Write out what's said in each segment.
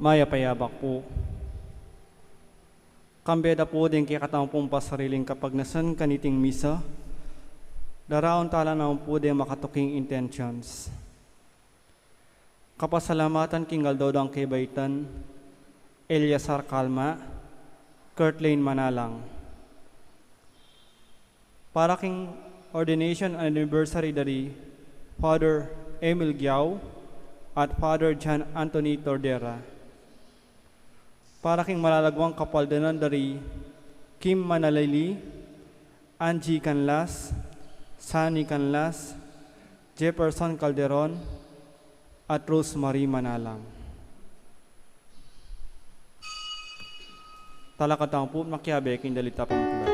Maya payabak po. Kambeda po din kaya katang pong pasariling kapag nasan kaniting misa, daraon tala na po din makatuking intentions. Kapasalamatan kingal daw ang kibaitan, Eliasar Kalma, Kurt Lane Manalang. Para king ordination anniversary dari Father Emil Giao at Father John Anthony Tordera. Para king malalagwang kapaldanan dari Kim Manalili, Angie Canlas, Sunny Canlas, Jefferson Calderon, at Rosemary Manalang. Talakatang po makiabe king dalita pamutla.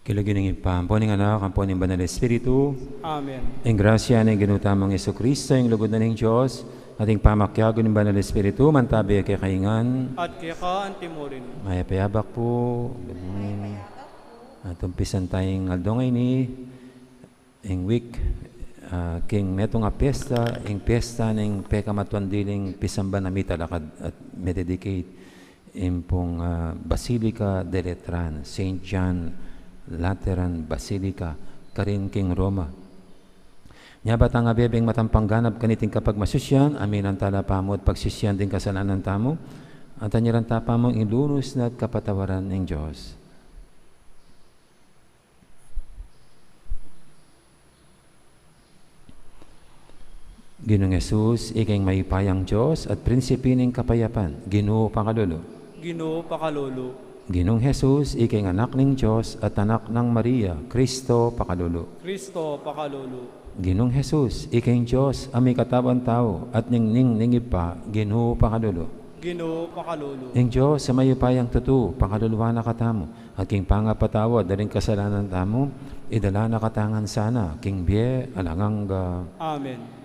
Kilagining ipamponing anak, ang poning banal Espiritu. Amen. Ang grasya ng ginutamang Yesu Kristo, ang lugod na ng Diyos, ating pamakyago ng banal Espiritu, mantabi kay kaingan. At kaya ka antimorin. Maya payabak po. Good morning. At umpisan tayong aldongay ni ang week king netong a pesta, ang pesta ng pekamatuandiling pisamba na mitalakad at mededicate impong Basilica de Letran, St. John Lateran Basilica, karin king Roma. Nyabat ang abebeng matampangganap kaniting kapag masusyan, amin ang tala pamod pagsisyan din kasalanan tamo, at anyaran tapamong ilunos na at kapatawaran ng Diyos. Ginoong Jesus, ikay maipayang Diyos at prinsipi ng kapayapan, Ginoo Pakalolo. Ginoo Pakalolo. Ginoong Jesus, ikay anak ng Diyos at anak ng Maria, Kristo Pakalolo. Kristo Pakalolo. Ginoong Jesus, ikay Diyos, aming katawan tao at ningning ningipa, Ginoo Pakalolo. Ginoo Pakalolo. Ang Diyos sa mayupayang tutu, pakaluluwa na katamo, at king pangapatawad, daring kasalanan tamo, idala na katangan sana, king biye, alangangga. Amen.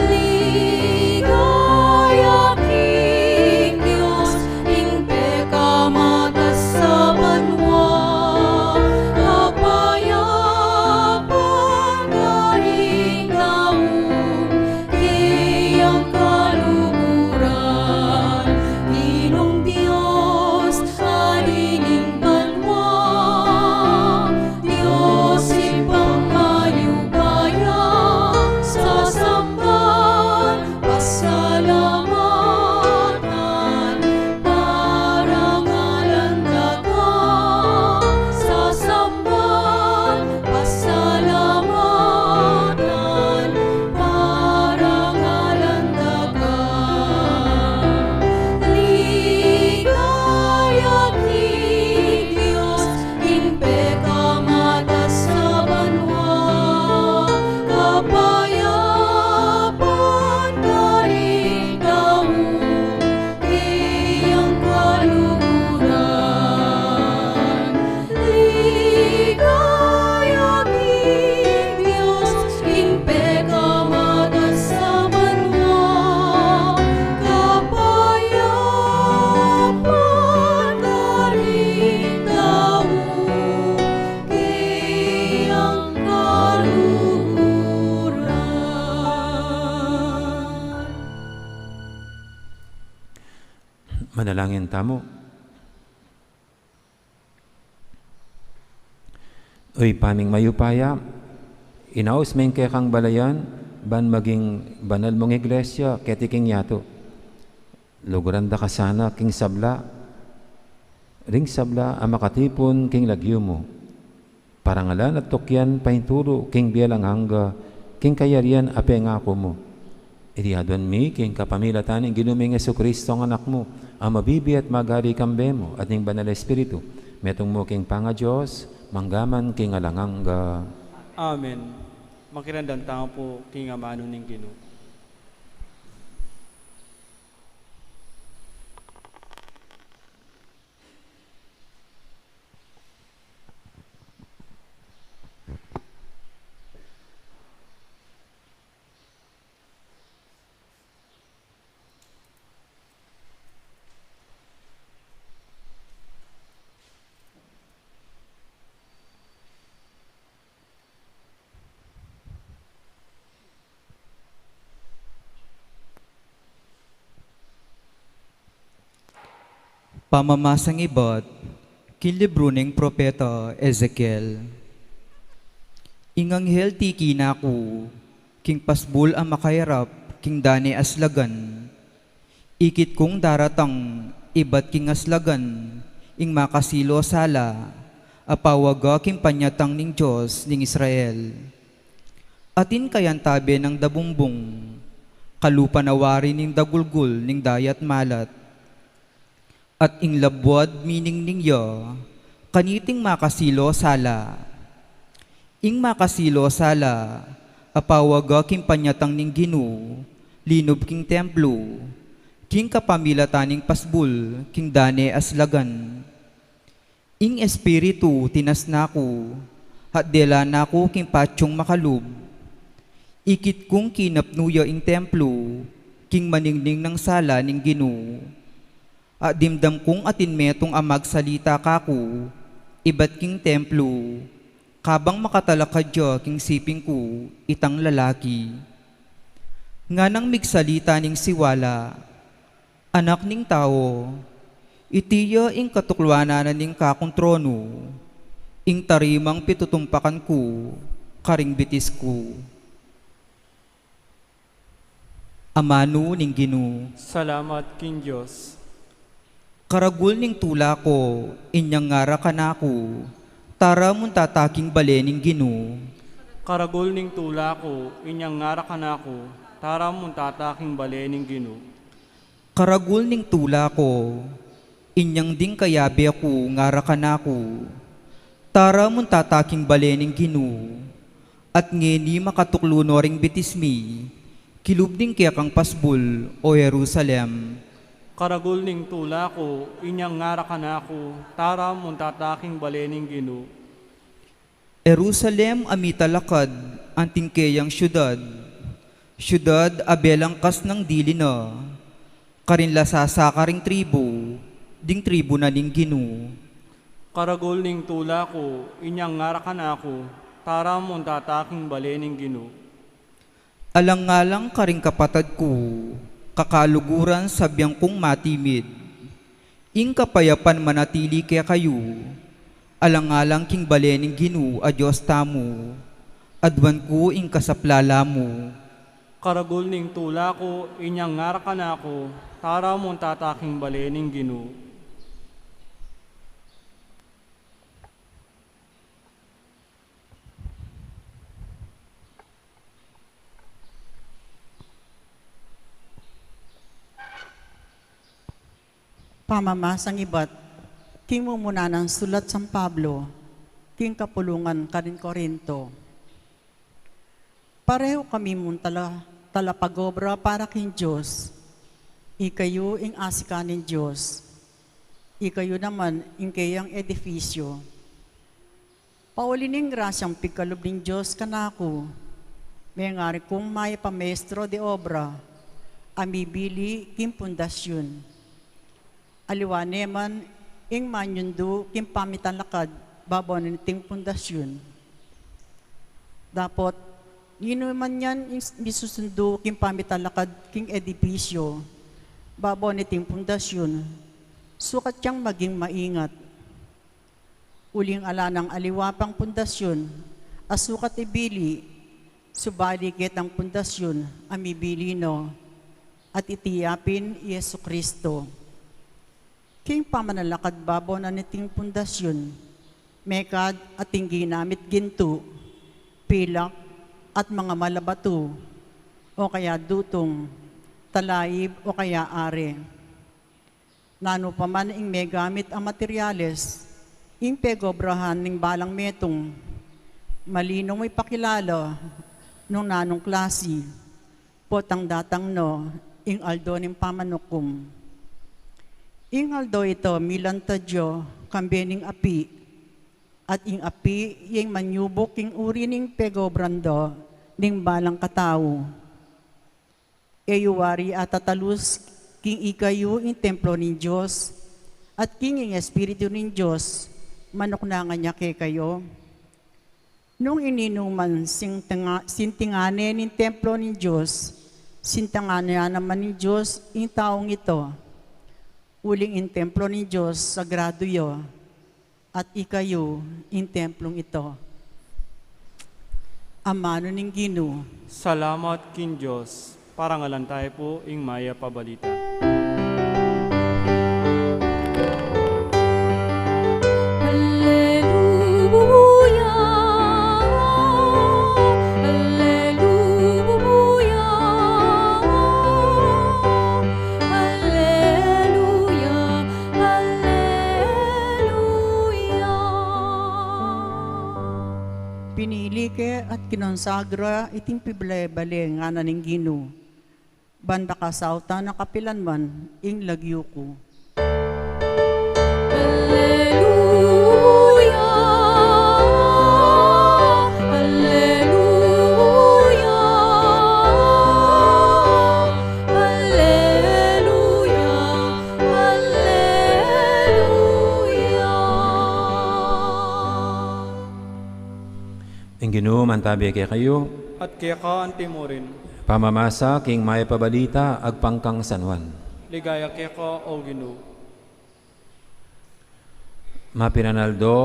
Lee Manalangin tamo. Uy, paming mayupaya, inaos men kay kang balayan, ban maging banal mong iglesia, ketiking yato. Luguranda ka sana, king sabla, ring sabla, ang makatipon, king lagyo mo. Parangalan at tukyan, painturo, king biyalang hangga, king kayarian, ape nga ako mo. Iriadon mi, king kapamilatan, ang ginuming Jesucristo ang anak mo, ang mabibi at magari kambe mo, at ning banal espiritu, metong mo king panga Diyos, manggaman king alangangga. Amen. Makirandan tao po king amano ning Ginoo. Pamamasang ibat, kilibro ng propeta Ezekiel. Inganghel tiki na ko, king pasbul ang makayarap, king dani aslagan. Ikit kong daratang, ibat king aslagan, ing makasilo sala, apawaga king panyatang ning Diyos ning Israel. Atin kayan tabi ng dabumbong, kalupanawari ning dagulgul ning dayat malat, at ing labwad mining ningyo, kaniting makasilo sala. Ing makasilo sala, apawaga king panyatang ning Ginoo, linob king templo, king kapamilataning pasbul, king dane aslagan. Ing espiritu tinas nako, hatdela nako king patsyong makalub. Ikit kong kinapnuya ing templo, king maningning ng sala ning Ginoo. Dimdam kong atin metong amag salita kako, ibat king templo, kabang makatalakadya king siping ko, itang lalaki. Nga nang migsalita ning siwala, anak ning tao, itiya ing katuklwanan ning kakong trono, ing tarimang pitutumpakan ko, karing bitis ko. Amano ning Ginoo. Salamat king Diyos. Karagul ning tula ko, inyang ngara kanako, tara mun tataking bale ning Ginoo. Karagol ning tula ko, inyang ngara kanako, tara mong tataking bale ning Ginoo. Karagul ning tula ko, inyang ding kayabi ako, ngara kanako, tara mun tataking bale ning Ginoo. At ngeni makatukluno ring bitismi, kilubding kaya kang pasbul, o Jerusalem. Karagol ning tula ko, inyang ngara kanako, tara mong tataking bale ning Ginoo. Jerusalem amitalakad, anting kayang syudad, syudad abelang kas ng dili na, karinla sasakaring tribo, ding tribo na ning Ginoo. Karagol ning tula ko, inyang ngara kanako, tara mong tataking bale ning Ginoo. Alang-alang karing kapatad ko, kakaluguran sabyang kong matimid. Ing kapayapan manatili kaya kayo, alang-alang king bale ning Ginoo a Diyos tamo, adwan ko ing kasaplala mo. Karagol ning tula ko, inyang ngara kanako, tara mong tataking bale ning Ginoo. Pamamasang ibat, king mumuna ng sulat San Pablo, king kapulungan karin Korinto. Pareho kami mong talapagobra para king Diyos. Ikayo ing asikanin Diyos. Ikayo naman ing kayang edifisyo. Paulining grasyang pigkalob ning Diyos kanako. May ngari kong may pamestro de obra, amibili king pundasyon. Aliwane man ing manyundo king pamitan lakad babon ting pundasyon. Dapat ngino man yan misusundo king pamitan lakad king edifisyo babon ting pundasyon Sukat siyang maging maingat. Uling ala ng aliwapang pundasyon, asukat ibili, subalikit ang pundasyon, amibili no, at itiyapin Yesu Kristo. King pamanalakad babaw na niting pundasyon, mekad at ginamit ginto, pilak at mga malabato, o kaya dutong, talaib o kaya are. Nano pa man ing may gamit ang materyales, ing pegobrahan ng balang metong, malinong may pakilala, nung nanong klase, potang datang no, ing aldo ng pamanukum. Ing aldo ito, milantadyo, kambening api, at ing api, yung manyubok ing uri ning pegobrando, ning balang katao. Eyuwari at tatalus, king ikayo ing templo ng Diyos, at king ing espiritu ng Diyos, manok na nga niya kay kayo. Nung ininuman sintingane ng templo ng Diyos, sintangane naman ng Diyos ing taong ito. Uling in templo ng Diyos, sagrado yo, at ikayo in templong ito. Amano ng Ginoo. Salamat kin Diyos. Parangalan tayo po ing maya pabalita. Pinili ke at kinonsagra iting piblebale nga na ning Ginoo. Banda ka sauta na kapilan man ing lagyo ko. Ang Ginoo mantabi kay kayo, At kaya ka ang timurin, pamamasa king may pabalita agpangkang sanwan. ligaya kaya ka o Ginoo. Mapinanaldo,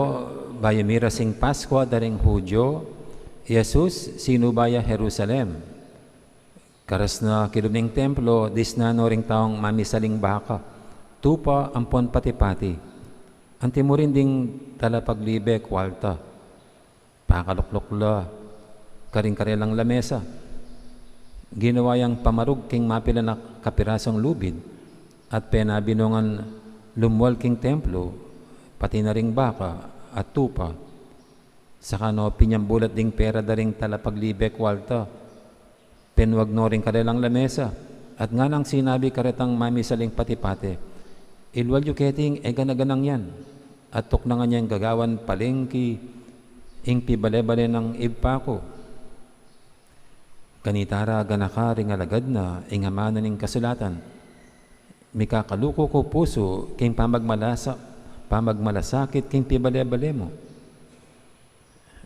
bayamira sing Paskwa daring Hudyo, Jesus sinubaya Jerusalem. Karas na kilumning templo, dis na noring taong mamisaling baka, tupa ampon pati-pati. Antimurin ding talapaglibe kwalta, pakaluklukla, karing-karelang lamesa. Ginawa yang pamarug king mapila na kapirasong lubid at penabinungan lumwal king templo, pati na ring baka at tupa. Saka no pinyambulat ding pera daring talapaglibe kwalta, penwag no ring karelang lamesa. At nga nang sinabi karetang mamisaling pati-pati, ilwal yu keting eganaganang yan, at tuk na nga niyang gagawan palengki, ing pibale-bale ng ibpako. Kanitara ganaka ring alagad na ing amana ning kasulatan. Mikakaluko ko puso king pamagmalasakit king pibale-bale mo.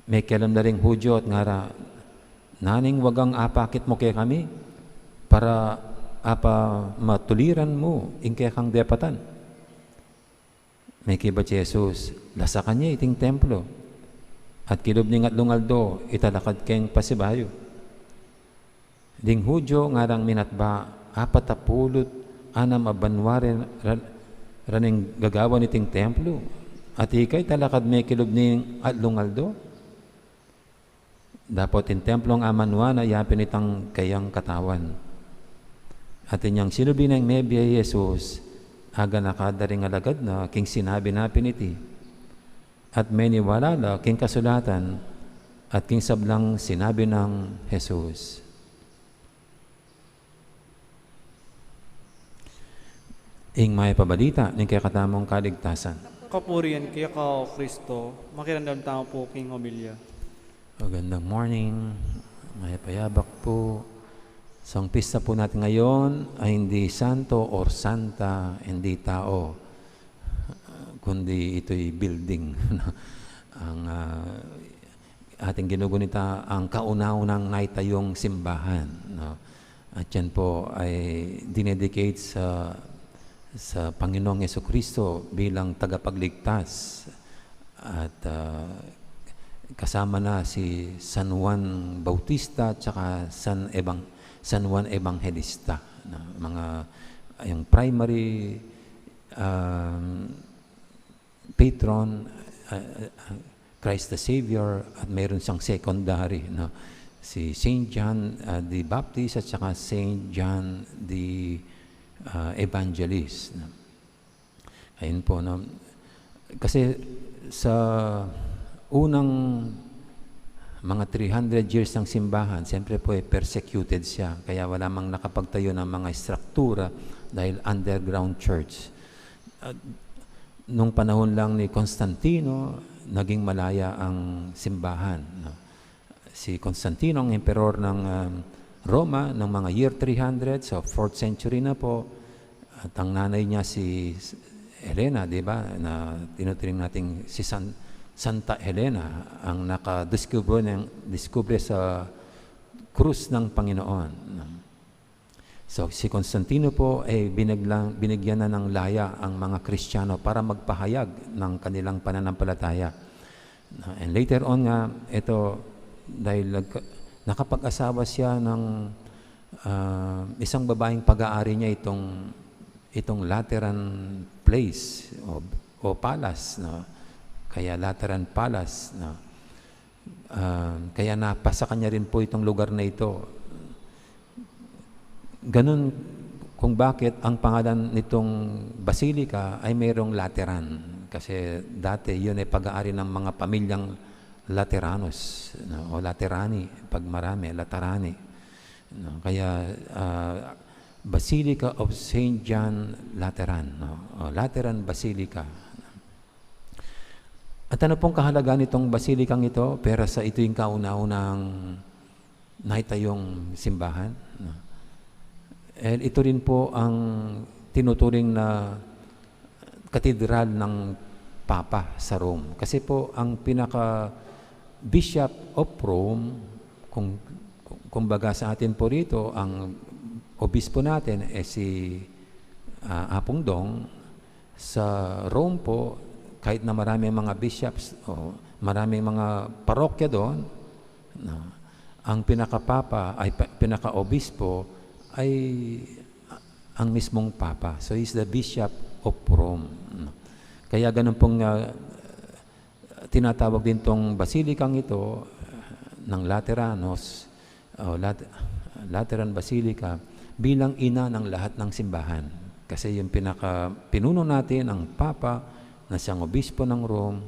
May kelam na ring Hudyo at ngara, naning wagang apakit mo kay kami para apa matuliran mo ing kay kang depatan. May kiba Jesus, lasa kanya iting templo. At kilob ni ngatlong aldo, italakad keng pasibayo. Ding Hudyo ngarang minatba, 40 anam abanware raning gagawa niting templo. At ikay talakad may kilob ni ngatlong aldo. Dapat in templong amanwa na yapin itang kayang katawan. At inyang sinubi ng Mebiya Jesus, aga nakadaring alagad na king sinabi na piniti. At may niwalala king kasulatan at king sablang sinabi ng Jesus. Ing may pabalita ng kakatamong kaligtasan. Kapurian kaya ka o Kristo, makirandam tao po king homilya. Magandang morning, may payabak po. So ang pista po natin ngayon ay hindi santo or santa, hindi tao, kundi ito'y building. Ang ating ginugunita ang kauna-unang naitayong simbahan. No? At yan po ay dinedicate sa sa Panginoong Jesucristo bilang tagapagligtas at kasama na si San Juan Bautista at saka San Juan Evangelista na mga yung primary patron, Christ the Savior, at mayroon siyang secondary, no? Si Saint John the Baptist at saka Saint John the Evangelist. No? Ayun po, no? Kasi sa unang mga 300 years ng simbahan, siyempre po persecuted siya. Kaya wala mang nakapagtayo ng mga struktura dahil underground church. Nung panahon lang ni Constantino, naging malaya ang simbahan. No? Si Constantino, ang emperor ng Roma, ng mga year 300, so 4th century na po, at ang nanay niya si Helena, di ba, na tinuturing natin si Santa Helena, ang nakadiskubre sa krus ng Panginoon. So si Constantino po ay binigyan na ng laya ang mga Kristiyano para magpahayag ng kanilang pananampalataya. And later on nga, ito, dahil nakapag-asawa siya ng isang babaeng pag-aari niya itong Lateran place o palace, no? Kaya Lateran Palace, no? Kaya napasa kanya rin po itong lugar na ito. Ganun kung bakit ang pangalan nitong basilika ay mayroong Lateran. Kasi dati yun ay pag-aari ng mga pamilyang Lateranos, no? O Laterani, pag marami, Laterani. No? Kaya Basilica of Saint John Lateran, no? O Lateran Basilica. At ano pong kahalagaan nitong basilikang ito? Pero sa ito yung kauna-unang naitayong simbahan, no? And ito rin po ang tinuturing na katedral ng Papa sa Rome. Kasi po ang pinaka-Bishop of Rome, kumbaga sa atin po rito, ang obispo natin si Apong Dong. Sa Rome po, kahit na maraming mga bishops o maraming mga parokya doon, no, ang pinaka-papa ay pinaka-obispo ay ang mismong Papa. So he's the Bishop of Rome. Kaya ganun pong tinatawag din tong basilikang ito ng Lateranos o Lateran Basilica bilang ina ng lahat ng simbahan. Kasi yung pinuno natin, ang Papa, na siyang obispo ng Rome,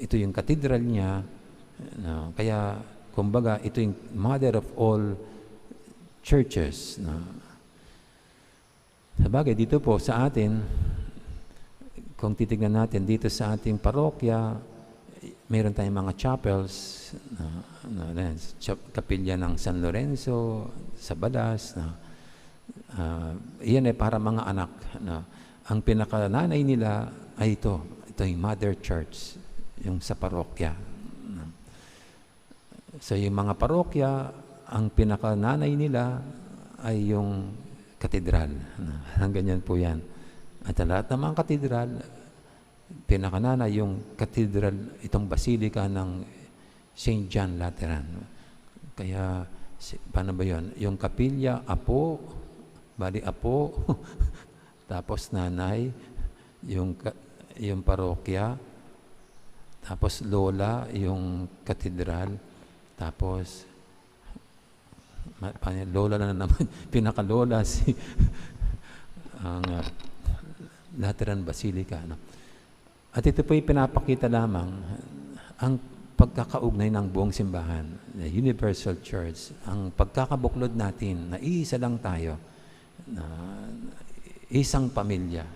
ito yung katedral niya. No? Kaya kumbaga ito yung mother of all churches. No? Sabagay, dito po sa atin, kung titignan natin dito sa ating parokya, mayroon tayong mga chapels, kapilya ng San Lorenzo, sa Balas. Iyan ay para mga anak. Ang pinakananay nila ay ito yung Mother Church, yung sa parokya. So yung mga parokya, ang pinakananay nila ay yung katedral. Ganyan po yan. At lahat ng mga katedral, pinakananay yung katedral, itong basilika ng St. John Lateran. Kaya, paano ba yun? Yung kapilya, apo, tapos nanay, yung parokya, tapos lola, yung katedral, tapos lola na naman, pinakalola si ang Lateran Basilica. No? At ito po pinapakita lamang ang pagkakaugnay ng buong simbahan, the Universal Church, ang pagkakabuklod natin na iisa lang tayo, na isang pamilya.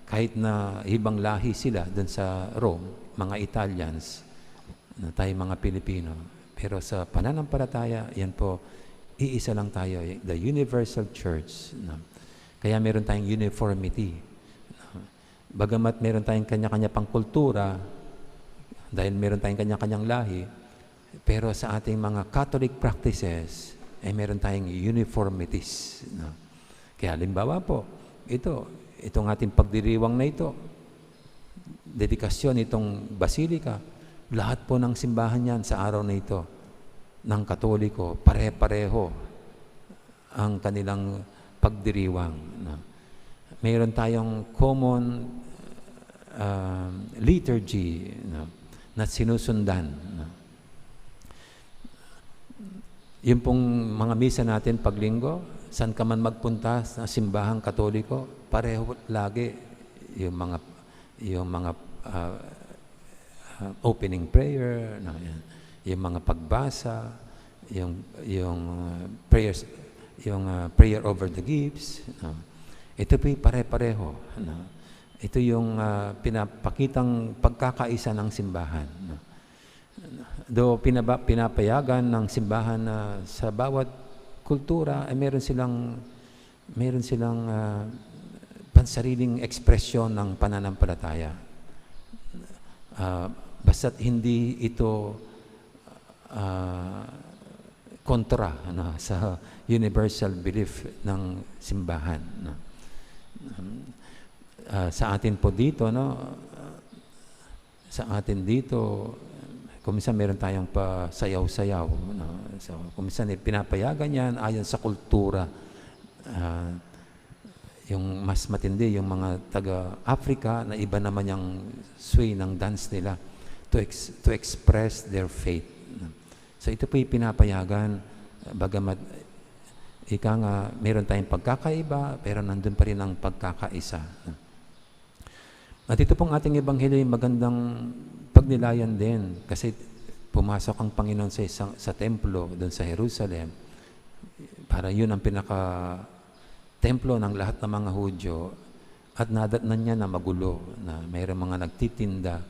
Kahit na ibang lahi sila dun sa Rome, mga Italians, na tayo mga Pilipino, pero sa pananampalataya, yan po, iisa lang tayo, the Universal Church. No? Kaya meron tayong uniformity. No? Bagamat meron tayong kanya-kanya pang kultura, dahil meron tayong kanya-kanyang lahi, pero sa ating mga Catholic practices, ay meron tayong uniformities. No? Kaya halimbawa po, itong ating pagdiriwang na ito, dedikasyon itong basilika, lahat po ng simbahan yan sa araw na ito, ng Katoliko, pare-pareho ang kanilang pagdiriwang. No? Mayroon tayong common liturgy, no, na sinusundan. No? Yung pong mga misa natin paglinggo, saan ka man magpunta sa simbahang Katoliko, pareho lagi yung mga opening prayer, no, yung mga pagbasa, yung prayers, yung prayer over the gifts. No. Ito po pare-pareho. No. Ito yung pinapakitang pagkakaisa ng simbahan. No. Do pinapayagan ng simbahan na sa bawat kultura ay meron silang pansariling ekspresyon ng pananampalataya. Basta't hindi ito kontra sa universal belief ng simbahan. No? Sa atin po dito, kuminsan meron tayong pasayaw-sayaw. No? So, kuminsan pinapayagan yan ayon sa kultura. Yung mas matindi, yung mga taga-Africa, na iba naman yung sway ng dance nila to express their faith. So ito po yung pinapayagan, bagamat ika nga, meron tayong pagkakaiba, pero nandun pa rin ang pagkakaisa. At ito pong ating ebanghelyo ay magandang pagnilayan din, kasi pumasok ang Panginoon sa templo doon sa Jerusalem, para yun ang pinaka-templo ng lahat ng mga Hudyo, at nadatnan niya na magulo, na mayroong mga nagtitinda,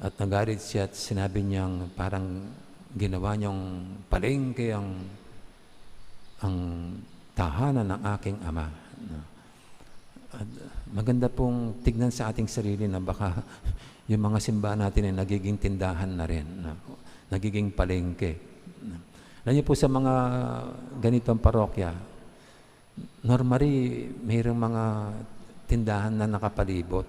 at nagalit siya at sinabi niyang parang ginawa niyang palengke ang tahanan ng aking ama. At maganda pong tignan sa ating sarili na baka yung mga simbahan natin ay nagiging tindahan na rin, nagiging palengke. Alam niyo po sa mga ganitong parokya, normally mayroong mga tindahan na nakapalibot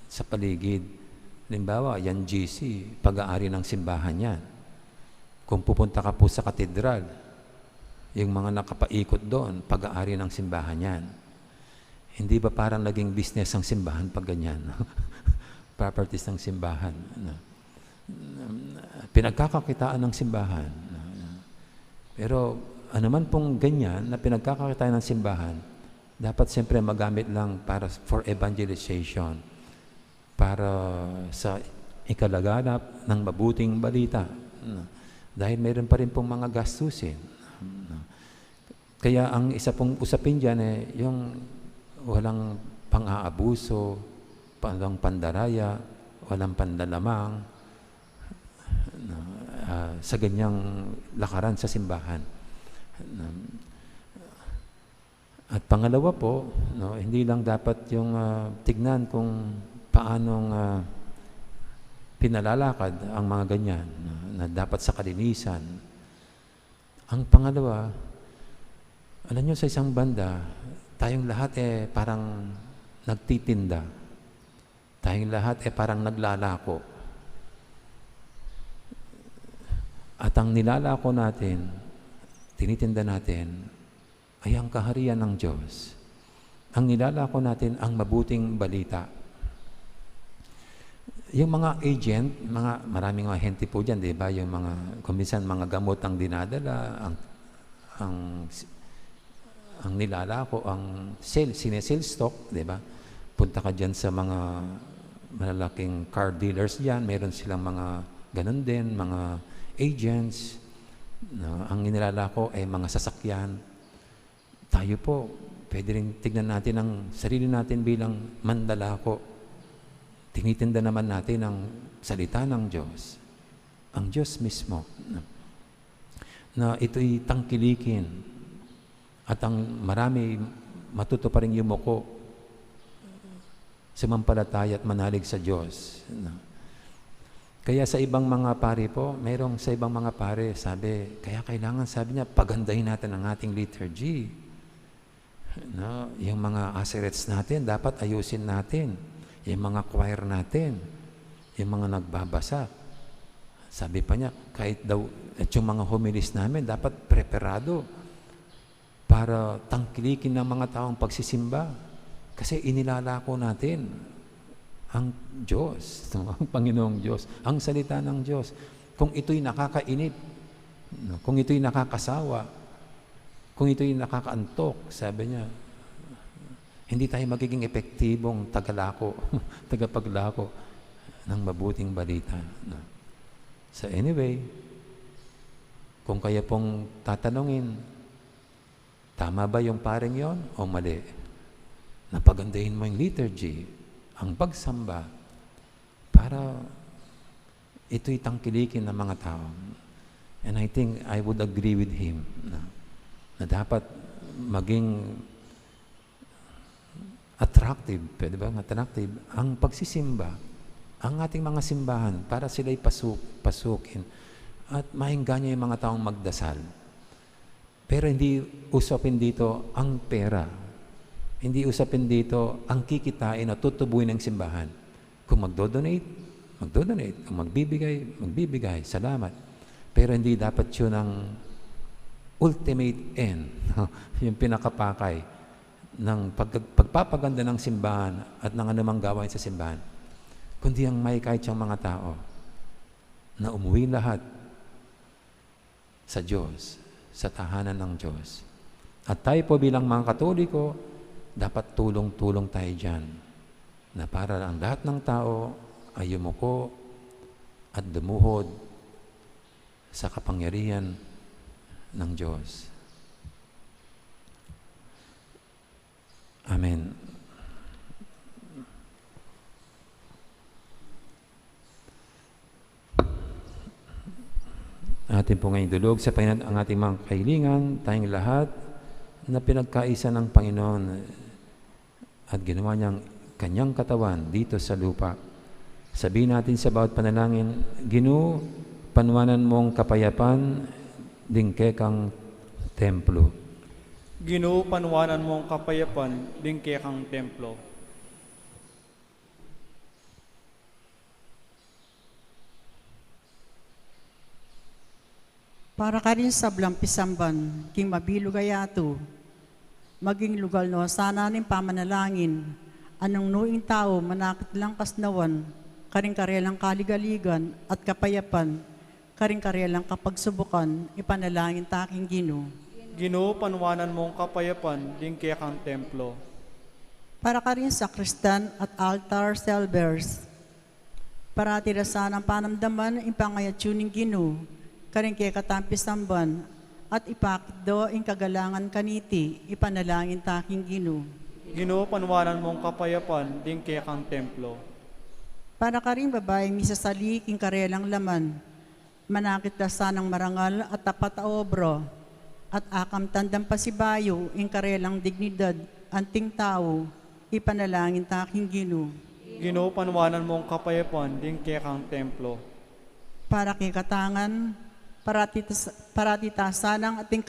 sa paligid. Halimbawa, yan GC, pag-aari ng simbahan yan. Kung pupunta ka po sa katedral, yung mga nakapaikot doon, pag-aari ng simbahan yan. Hindi ba parang naging business ang simbahan pag ganyan? Properties ng simbahan. Pinagkakakitaan ng simbahan. Pero anuman pong ganyan na pinagkakakitaan ng simbahan, dapat siyempre magamit lang for evangelization, para sa ikalaganap ng mabuting balita. Dahil mayroon pa rin pong mga gastusin. Kaya ang isa pong usapin dyan yung walang pang-aabuso, walang pandaraya, walang panlalamang sa ganyang lakaran sa simbahan. At pangalawa po, hindi lang dapat yung tignan kung paanong pinalalakad ang mga ganyan na dapat sa kalinisan. Ang pangalawa, alam nyo, sa isang banda, tayong lahat parang nagtitinda. Tayong lahat parang naglalako. At ang nilalako natin, tinitinda natin, ay ang kaharian ng Diyos. Ang nilalako natin, ang mabuting balita. Yung mga agent, maraming mga ahente po dyan, di ba? Yung kuminsan mga gamot ang dinadala, ang nilalako, ang sinesale stock, di ba? Punta ka dyan sa mga malalaking car dealers dyan, meron silang mga ganun din, mga agents, ang nilalako ay mga sasakyan. Tayo po, pwede rin tignan natin ang sarili natin bilang mandalako. Tinitinda naman natin ang salita ng Diyos. Ang Diyos mismo. Na ito'y tangkilikin. At ang marami matuto pa rin yumuko, sumampalataya at manalig sa Diyos. Kaya sa ibang mga pari po, sa ibang mga pari, kaya kailangan, sabi niya, pagandahin natin ang ating liturgy. No, yung mga asserets natin, dapat ayusin natin. Yung mga choir natin, yung mga nagbabasa. Sabi pa niya, kahit daw, at yung mga homilis namin, dapat preparado para tangkilikin ng mga taong pagsisimba. Kasi inilalako natin ang Diyos, ang Panginoong Diyos, ang salita ng Diyos. Kung ito'y nakakainip, kung ito'y nakakasawa, kung ito'y nakakaantok, sabi niya, hindi tayo magiging epektibong tagalako, tagapaglako ng mabuting balita. So anyway, kung kaya pong tatanungin, tama ba yung paring yon o mali? Napagandahin mo yung liturgy, ang pagsamba, para ito'y tangkilikin ng mga tao. And I think I would agree with him na dapat maging attractive, pwede ba? Attractive ang pagsisimba, ang ating mga simbahan para sila'y pasukin at mainggan niya yung mga taong magdasal. Pero hindi usapin dito ang pera. Hindi usapin dito ang kikitain o tutubuin ng simbahan. Kung magdodonate, magdodonate. Kung magbibigay, salamat. Pero hindi dapat yun ang ultimate end, yung pinakapakay ng pagpapaganda ng simbahan at ng anumang gawain sa simbahan, kundi ang may kahit siyang mga tao na umuwi lahat sa Diyos, sa tahanan ng Diyos. At tayo po bilang mga Katoliko, dapat tulong-tulong tayo dyan na para ang lahat ng tao ay yumuko at lumuhod sa kapangyarihan ng Diyos. Amen. Atin po ngayon dulog sa Panginoon ang ating mga kahilingan, tayong lahat na pinagkaisa ng Panginoon at ginawa niyang kanyang katawan dito sa lupa. Sabihin natin sa bawat panalangin, Ginoo, panwanan mong kapayapan, dingke kang templo. Ginoo, panwanan mo ang kapayapan, dingke kang templo. Para ka rin sa blampisamban, king mabilugayato, maging lugal no, sana ning pamanalangin, anong nuing tao, manakit lang kasnawan, karing-karelang kaligaligan at kapayapan, karing-karelang kapagsubukan, ipanalangin taking Ginoo. Ginoo, panwanan mo ang kapayapan, dingke kang templo. Para ka rin sa Kristan at altar selbers, para tirasan ang panamdaman, impangayat yun ng Ginoo, karing kaya katampisamban, at ipakit do ang kagalangan kaniti, ipanalangin taking Ginoo. Ginoo, panwanan mo ang kapayapan, dingke kang templo. Para ka rin babaeng misasali, king karelang laman, manakit dasan ng marangal at tapat a obro, at akam tandang pasibayo, ing karelang dignidad, anting tao, ipanalangin taking Ginoo. Ginoo, panwanan mo ang kapayapan, dingke kang templo. Para kay katangan, paratitasan ang ating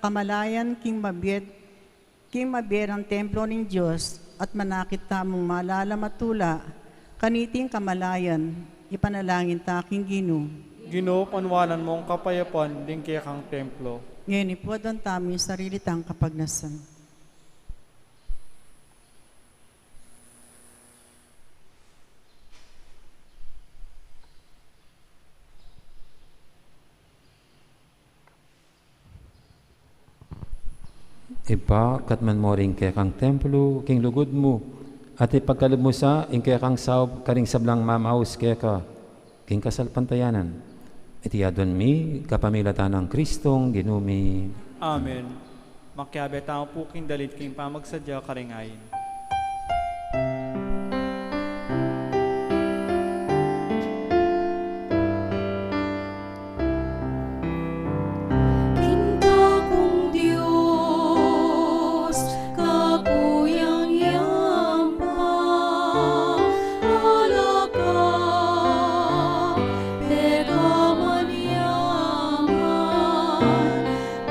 kamalayan, king mabiyed ang templo ng Diyos, at manakit tamong malalamatula, kaniting kamalayan, ipanalangin taking Ginoo. Ginoo, panwanan mo ang kapayapan, dingke kang templo. Ngayon ipod ang taming sarili tang kapagnasan. Ipa, katman mo rin kaya kang templo, king lugod mo, at ipagkalib mo sa, ing kaya kang saob, karing sablang mamaus kaya ka, king kasalpantayanan. Itiyadon mi, kapamilatan ng Kristong, ginumi. Amen. Makiabe tao po king dalit king pamagsadya karingayin.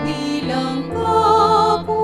Bilang kaku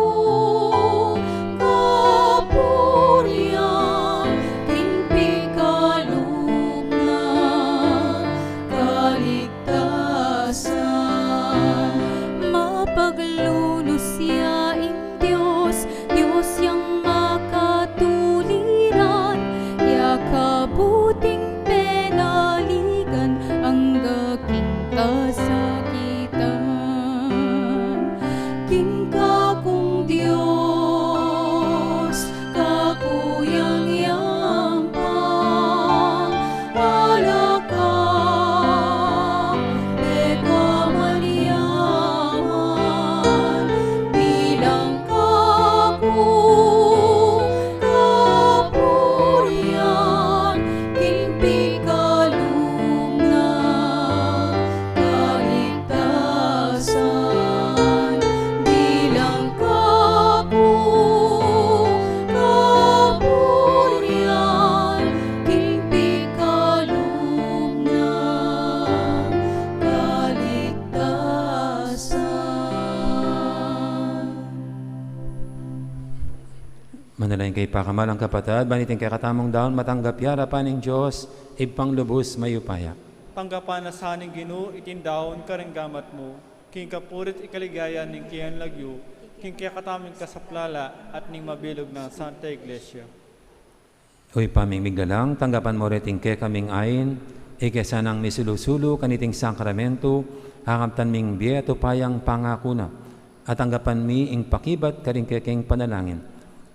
Manalain kay pakamalang kapatid, banitin kay katamong daon, matanggap yara pa ng Diyos, ipang lubos mayupaya. Tanggapan na sa ning Ginoo itindaon karenggamat mo, king kapurit ikaligaya ning kiyan lagyo, king kaya kataming kasaplala at ning mabilog na Santa Iglesia. Uy paming migdalang, tanggapan mo reting kay kaming ayin, ikesa ng misulusulo kaniting sakramento, hakamtan ming biya payang pangako na, at tanggapan mi ing pakibat karing keking panalangin.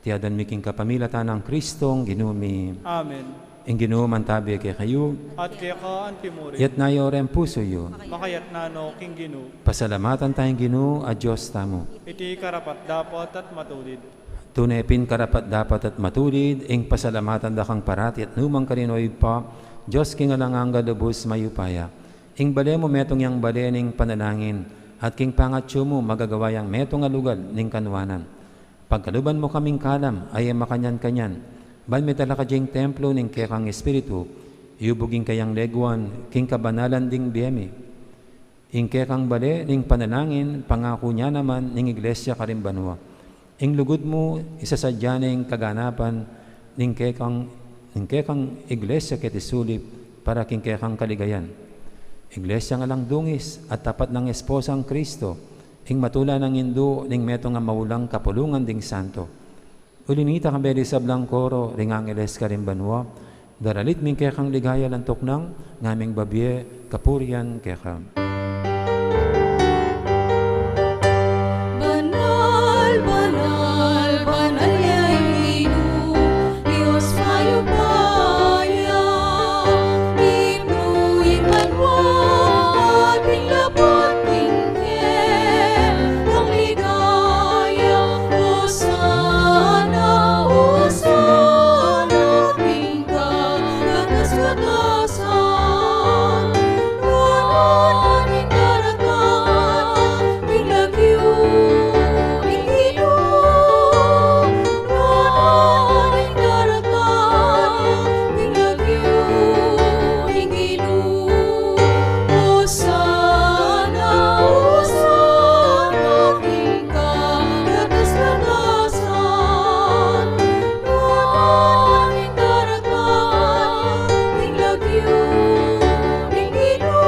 Tiyadan mi king kapamilatan ng Kristong ginumi. Amen. Ing Ginoo mantabi kay kayo, At kaya ka antimuri, yat nayo rin puso yun. makayat na no king Ginoo, Pasalamatan tayong Ginoo at Diyos tamo. iti karapat dapat at matulid. Tunay pin karapat dapat at matulid, ing pasalamatan da kang parati at numang karinoy pa, Diyos king alangang galubos mayupaya. Ing bale mo metong yang bale ning panalangin, at king pangatyo mo magagawayang metong alugal ning kanwanan. Pagkaluban mo kaming kalam, ay makanyan-kanyan. Bal may talaka diyang templo ning kekang espiritu, iubuging kayang leguan, king kabanalan ding biyemi. Ing kekang bale ning panalangin, pangako niya naman ning iglesia karimbanwa. Ing lugod mo, isasadya ning kaganapan, ning kekang iglesia ketisulip, para king kekang kaligayan. Iglesia nga lang dungis, at tapat ng esposang Kristo, ing matula ng Indo, ning meto nga maulang kapulungan ding santo. Ulinita kang beri sa blang koro, ring angeles karimbanwa, daralit ming kekang ligaya lantok ng ngaming babye, kapurian kekang. Banal, banal, banal ya'y inu, Diyos mayupaya, ibnuin manwa, ating labot tingke, ang ligaya, Hosana, Hosana, tingka, lakas-lakasan, Nuan aming daratan, pinagyo, Ingino, Nuan aming daratan, pinagyo, Ingino, Hosana, Hosana, tingka, lakas-lakasan, Nuan aming daratan, pinagyo, Ingino,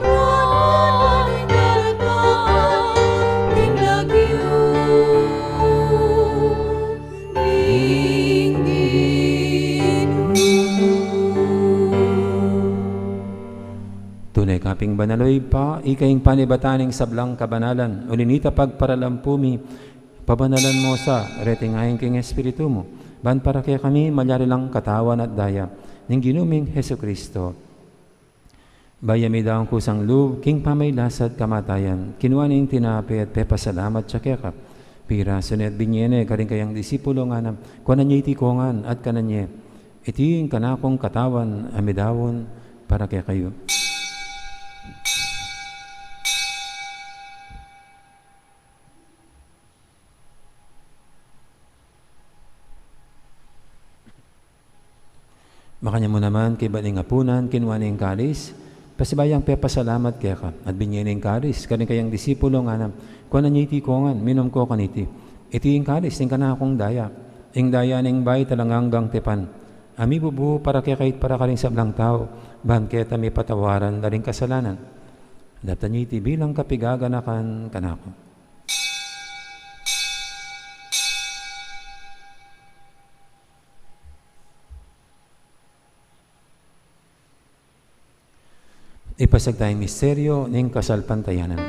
Nuan aming daratan, pinagyo, Tunay kaping banaloy pa, ikaing panibataning sablang kabanalan, ulinita pagparalampumi, pabanalan mo sa retingahin king espiritu mo, ban para kaya kami malyari lang katawan at daya, ning ginuming Heso Kristo. Bayami daw ang kusang loob, king pamay lasad kamatayan, kinuha ning tinapi at pepasalamat siya kaya pira sunet binyene, karing kayang disipulo nga na, kuanan niya itikongan at kanan niya, iting kanakong katawan, amidawon, para kaya kayo. Makanya mo naman kay baling apunan, kinuha ning kalis, pasibayang pepasalamat kaya ka, at binyan ning kalis, karing kayang disipulo nga na, kuanan niya itikongan, minom ko kaniti, iti ing kalis, ing kanakong daya, ing daya ning bay talanganggang tepan, ami bubu para kaya kahit para karing sablang tao, bahan kaya tami patawaran daring kasalanan, dapta niya iti bilang kapigaganakan kanako. Ipasag tayong misteryo ng kasalpantayanan.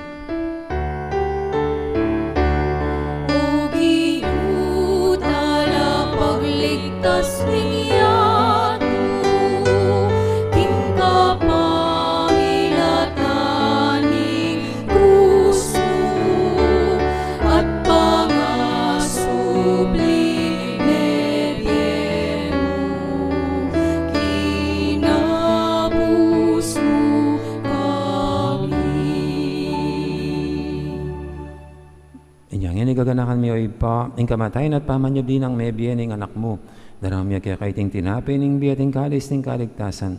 O Ginoo, tala pagligtas niya to, king kapangilatan ni Kristo, at pangasubli mo, kinabus mo. Inyang inigaganakan mi o ipa, ing kamatayan at pamanyo din ang may biyening anak mo. Daramya kaya kaiting tinapin, ing biyating kalis ng kaligtasan.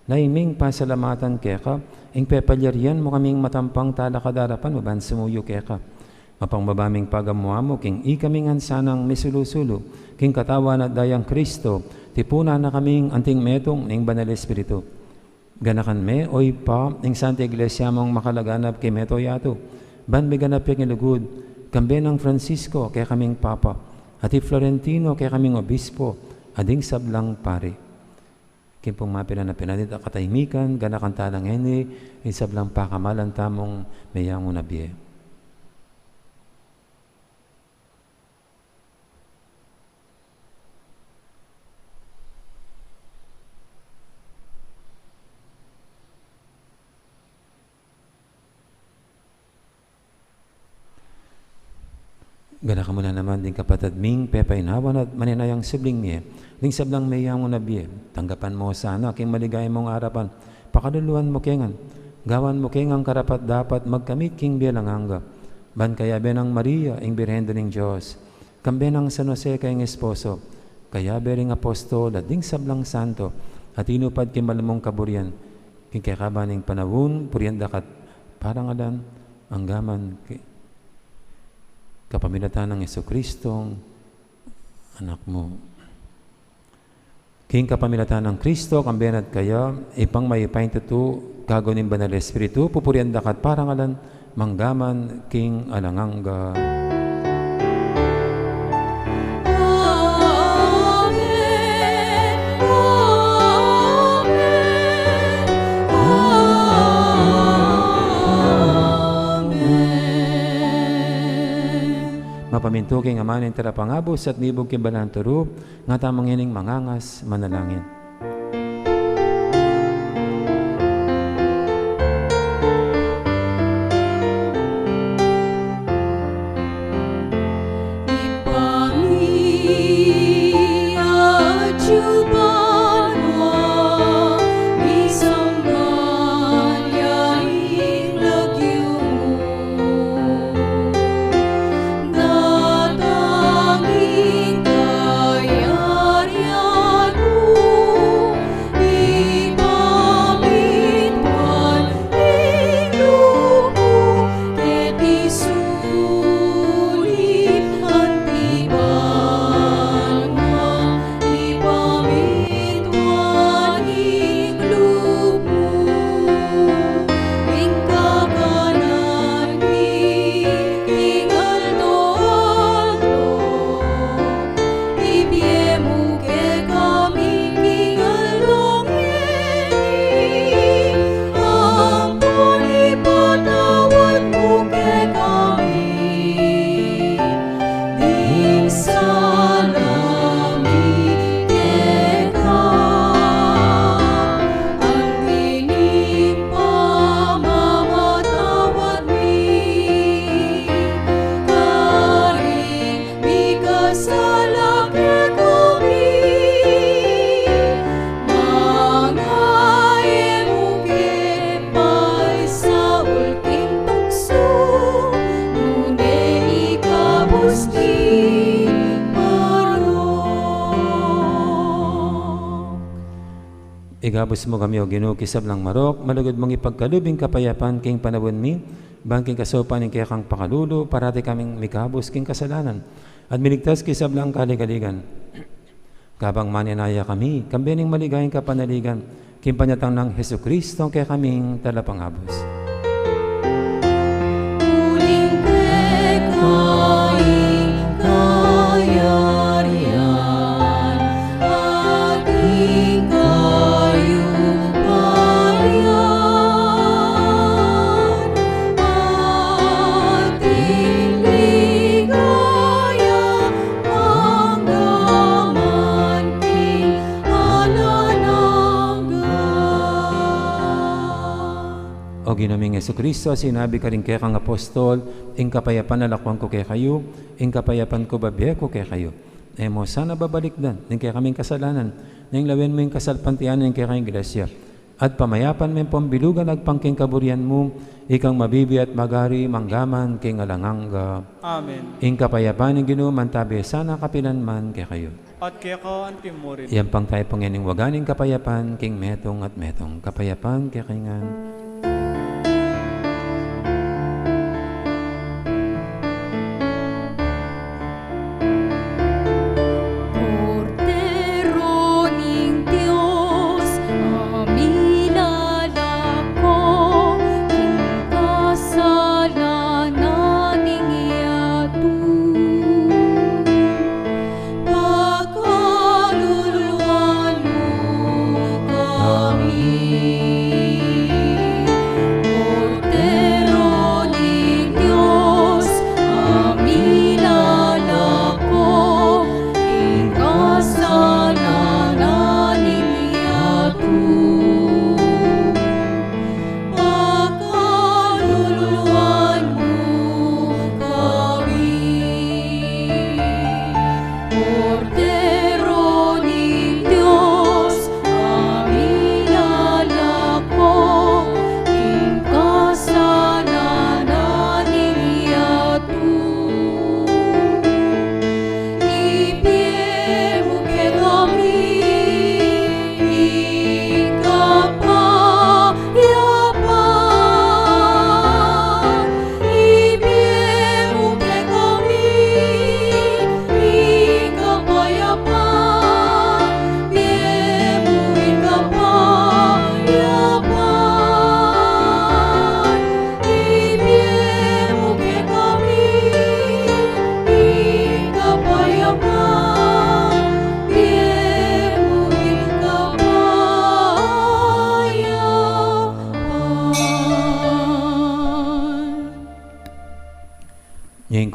Laiming pasalamatan kaya ka, ing pepalyarian mo kaming matampang talakadarapan, maban sumuyo kaya ka. Mapangbabaming pagamuamo, king ikaming ansanang misulusulo, king katawan at dayang Kristo, tipuna na kaming anting metong ning Banal Espiritu. Ganakan me, oy pa, ning Santa Iglesia mong makalaganap kay meto yato. Ban may ganap yung ilugod, kambe ng Francisco kay kaming Papa, ati Florentino kay kaming Obispo, ading sablang pare. Kimpong mapinanapin natin at katahimikan, ganakan talang eni, isablang pakamalan tamong mayang unabye. Gana ka muna naman din kapatid ming pepainawan at maninayang sibling niya, ding sablang mayang unabye, tanggapan mo sana aking maligay mong arapan, pakaluluan mo kengan, gawan mo kengang karapat dapat magkamit king bialanganga, ban kaya benang Maria, ing Birhendo ng Diyos, kambe ng San Jose kayong esposo, kaya bering apostol at ding sablang santo, at inupad king malamong kaburian, king kakabaning panawun, puriandakat, parang adan, anggaman, kapamilatan ng Jesucristong anak mo. King kapamilatan ng Kristo, kambiyan at kaya, ipang may paintutu, kagunin Banal Espiritu, pupurian dakat parangalan, manggaman, king alanganga. Mapamintuking amanin terapangabos at nibog kimbalan turub, nga tamang ining mangangas manalangin. Igabos mo kami o ginukisab lang marok, malugod mong ipagkalubing kapayapan king panawon mi, bangking kasopan ng kaya kang pakalulo, parati kaming mikabos king kasalanan, at miligtas kisab lang kaligaligan. Kabang maninaya kami, kambining maligayang kapanaligan, king panyatang ng Jesucristo kaya kaming talapangabos. O ginaming Jesucristo, sinabi ka rin kaya kang apostol, ing kapayapan na lakwang ko kaya kayo, ing kapayapan ko babiya ko kaya kayo. Mo sana babalikdan, ing kaya kaming kasalanan, ning lawin mo yung kasalpantian ing kaya kayong iglesia. At pamayapan mo yung pambilugan agpangking kaburian mo, ikang mabibi at magari, manggaman, king alanganga. Amen. Ing kapayapan ng Ginoo mantabi, sana kapilan man kaya kayo. At kaya ka antim mo rin. Iyan pang tayo pangining waganing kapayapan, king metong at metong. Kapayapan kaya kaingan.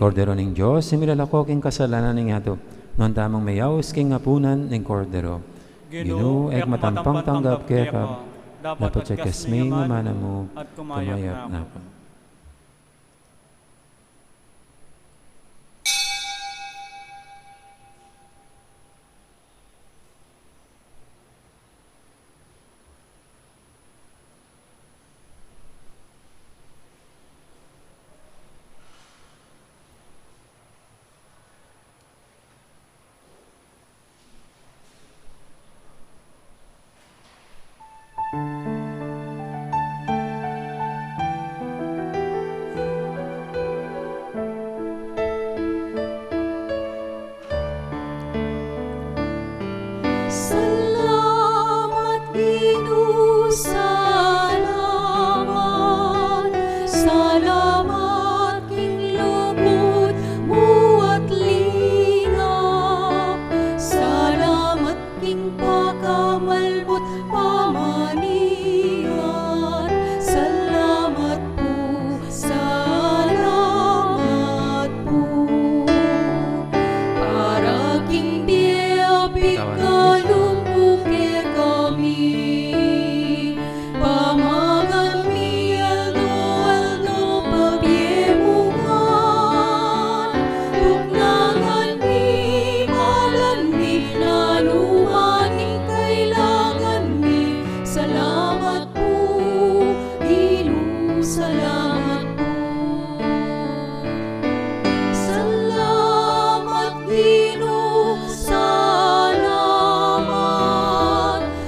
kordero ning Dios, similala ko king kasalanan ning ato. Non tamang mayaws king apunan ning kordero. Ginoo, ek matampang tanggap kaya ka, dapat sa kasmi nga mana mo, at kumayap kumayap na na ako. ako. Salamat, Ginoo, salamat. Salamat, king lupot mo at lingap. Salamat, king pagkamalbot pamaningan. Salamat po, salamat po. Para king biyabit kalumbuke kami. Pamagami aldo pabiemungan. Tuknangan mi malan mi nanumaning kailangan mi. Salamat po, Ginoo, salamat po. Salamat, Ginoo, salamat.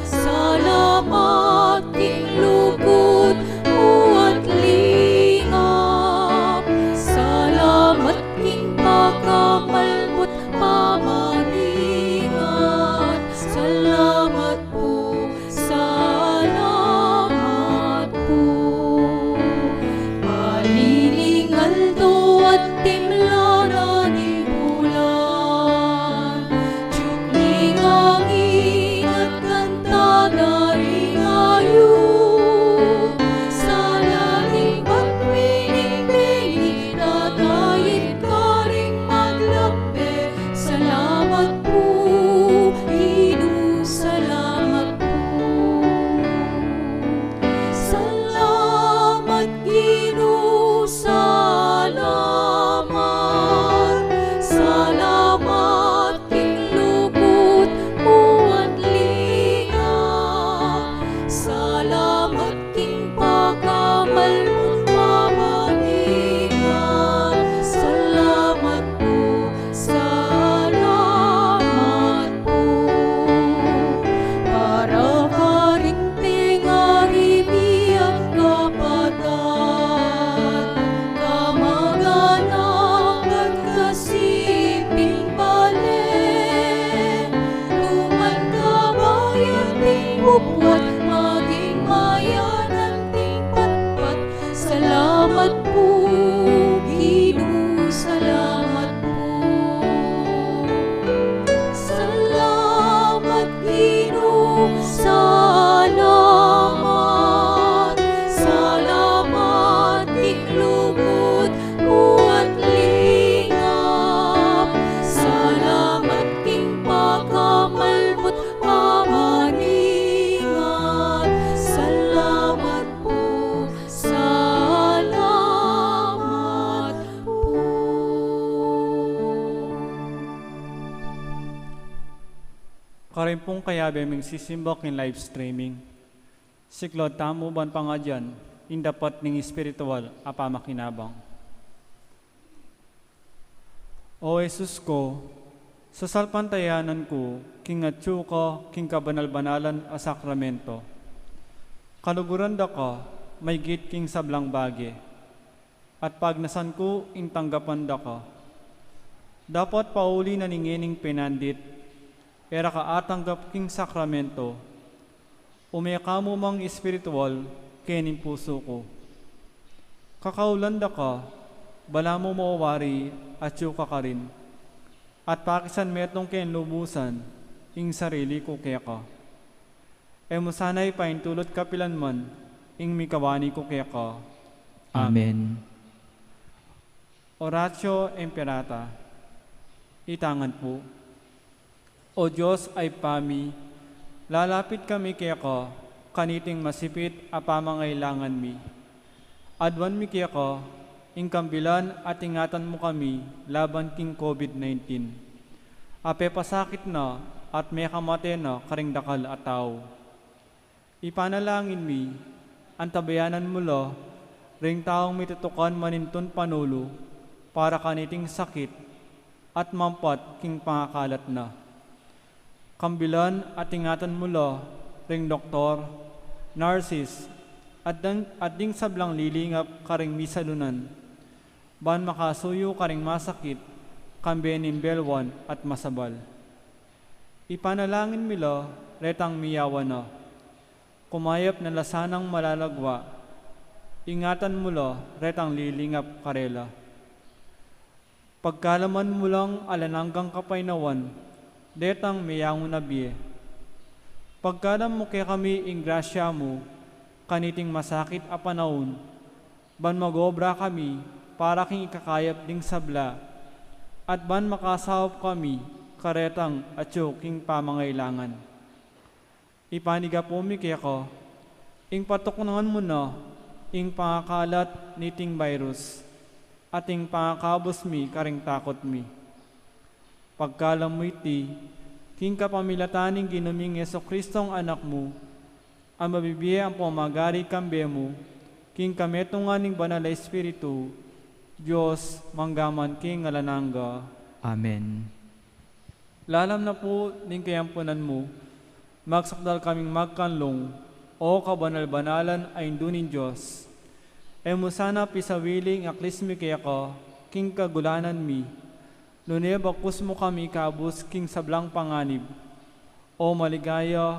Salamat, king lugod mo at lingap. Salamat, king pagkamalbot pamaningan. Salamat po, salamat po. Paniningaldo at timlanan ni bulan. Tiyukling angin at kanta na ringayo. Sa lalim pagwining bini, tatayid ka ring maglape. Salamat po, Ginoo, salamat po. Salamat, Ginoo, salamat. Salamat, king lupot mo at lingap. Salamat, king pagkamalbot pamaningan. Salamat po, salamat po. Para ka ring pingarimi at kapatid, kamag-anak at kasiping balen. Tuman kabayan ting bupwat, maging mayanan ting patpat. Salamat po, Ginoo, salamat po. Salamat, Ginoo, salamat. Salamat, king lugod mo at lingap. Salamat, king pagkamalbot pamaningan. Salamat po, salamat po. Karin pong kayabe ming sisimbok in live streaming. Siklod tamo ban pa nga dyan, indapat ning espiritual apa makinabang. O Jesus ko, sa salpantayanan ko, king atsu ka, king kabanal-banalan a sakramento. Kaluguran da ka, may git king sablang bagi. At pagnasan ko, intanggapan da ka. Dapat pauli na ningining pinandit, era ka atanggap king sakramento, umeka mo mang espiritual, kening puso ko. Kakaulanda ka, bala mo mawari at yuka ka rin. At pakisan metong ken lubusan, ing sarili ko kaya ka. E mo sana'y paintulot kapilan man, ing mikawani ko kaya ka. Amen. Oratio Imperata. Itangan po. O Diyos ay pami, lalapit kami kaya ko, kaniting masipit a pamangailangan mi. Adwan mi kaya ko, ingkambilan at ingatan mo kami laban king COVID-19. Ape pasakit na at may kamate na karing dakal at tao. Ipanalangin mi, antabayanan mo lo, ring taong mitutukan maninton panulo, para kaniting sakit at mampat king pangakalat na. Kambilan at ingatan mo lo, ring doktor, nurses, at ding sablang lilingap karing misalunan, ban makasuyo karing masakit, kambenin belwan at masabal. Ipanalangin mi lo, retang miyawa na, kumayap na lasanang malalagwa, ingatan mo lo, retang lilingap karela. Pagkalaman mo lang alananggang kapaynawan, detang miyango na biye. Pagkalam mo kaya kami ing grasya mo, kaniting masakit a panahon, ban magobra kami, para king ikakayap ding sabla, at ban makasawap kami, karetang at king pamangailangan. Ipaniga po mi kaya ko, ing patuknangan mo na, ing pangakalat niting virus, ating pangakabos mi karing takot mi. Pagkalam mo iti, king kapamilataning ginuming Yeso-Kristong anak mo, ang mabibiye ang pumagari kambe mo, king kametunganing banal na Espiritu, Diyos manggaman king ngalanangga. Amen. Lalam na po ning kayampunan mo, magsakdal kaming magkanlong, o kabanal-banalan ay indunin Diyos. E mo sana pisawiling aklismi kaya ko, king kagulanan mi, nune bakus mo kami kabus king sablang panganib, o maligaya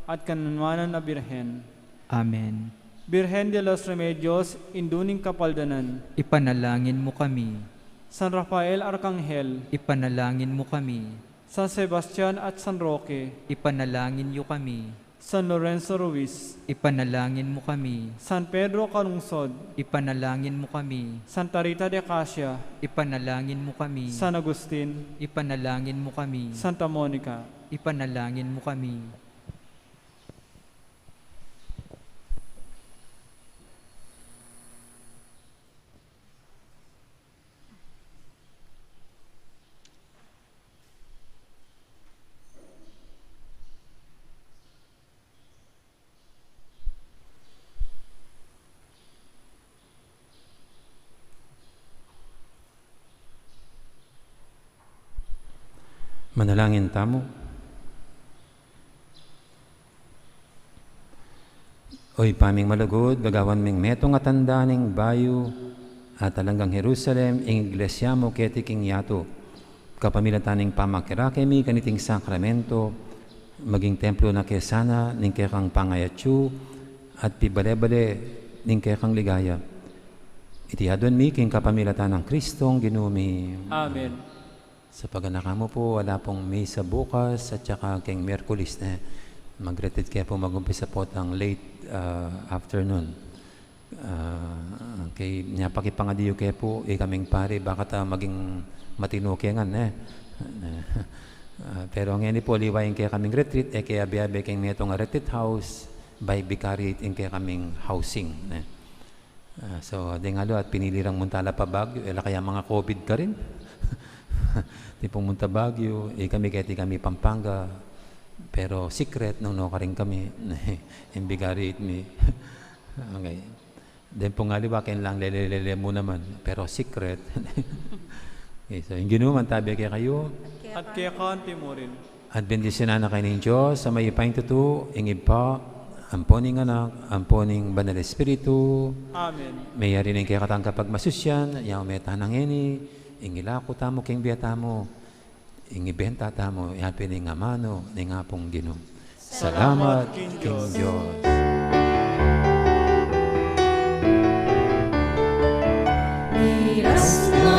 at kanunwanan na Birhen. Amen. Birhen de los Remedios, induning kapaldanan. Ipanalangin mo kami. San Rafael Arcangel, Ipanalangin mo kami. San Sebastian at San Roque, Ipanalangin niyo kami. San Lorenzo Ruiz, Ipanalangin mo kami. San Pedro Calungsod, Ipanalangin mo kami. Santa Rita de Acacia, Ipanalangin mo kami. San Agustin, Ipanalangin mo kami. Santa Monica. Ipanalangin mo kami. Manalangin tamo. Oy paming malugod, bagawan ming metong atanda ning bayo at talanggang Jerusalem, ing iglesia mo keti king yato. Kapamilataning pamakira kemi kaniting sakramento, maging templo na kesana, ning kekang pangayatsu, at pibale-bale ning kekang ligaya. Itihadon mi king kapamilatan ng Kristong ginumi. Amen. Sa pagganaka mo po, wala pong misa bukas at saka keng Miyerkules na mag-retreat kaya po mag-umpisa po ang late afternoon. Kay niya pakipangadiyo kaya po, kaming pare, baka maging matino kaya nga pero ngayon po, liwain kaya kaming retreat, kaya biyabe kaya netong retreat house, by vicariate kaya kaming housing. So, di nga lo, at pinilirang Muntala pa Baguio, kaya mga COVID ka rin. Di pumunta Baguio, kami kami Pampanga, pero secret nung no ka rin kami, imbigari me. Okay. Then po nga liwa, kain lang lele mo naman, pero secret. Okay, so yung ginuman tabi kaya kayo, At kaya kanti mo rin. at bendisyonan na kayo ng Diyos, sa may ipaing tutu, ingib pa, amponing anak, amponing banal espiritu, Amen. may yari rin kaya katang kapag masusyan, yaw may tanang ini, ingilako tamo king biyata mo, ingibenta tamo, yapi ni nga mano, ni nga pong Ginoo. Salamat king Diyos. Miras na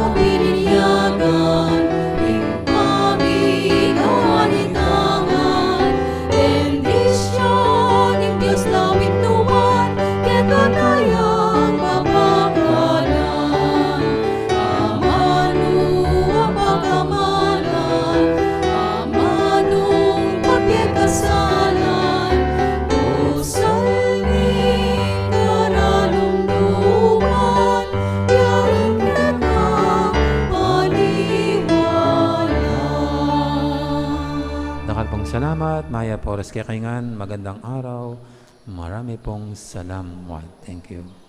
umirinyagan, ing pamigalitangan, bendisyon ng Diyos na wintuan, kaya kanayang mapakalan. salamat. Maya Pores Kekingan, magandang araw. Marami pong salamat. Thank you.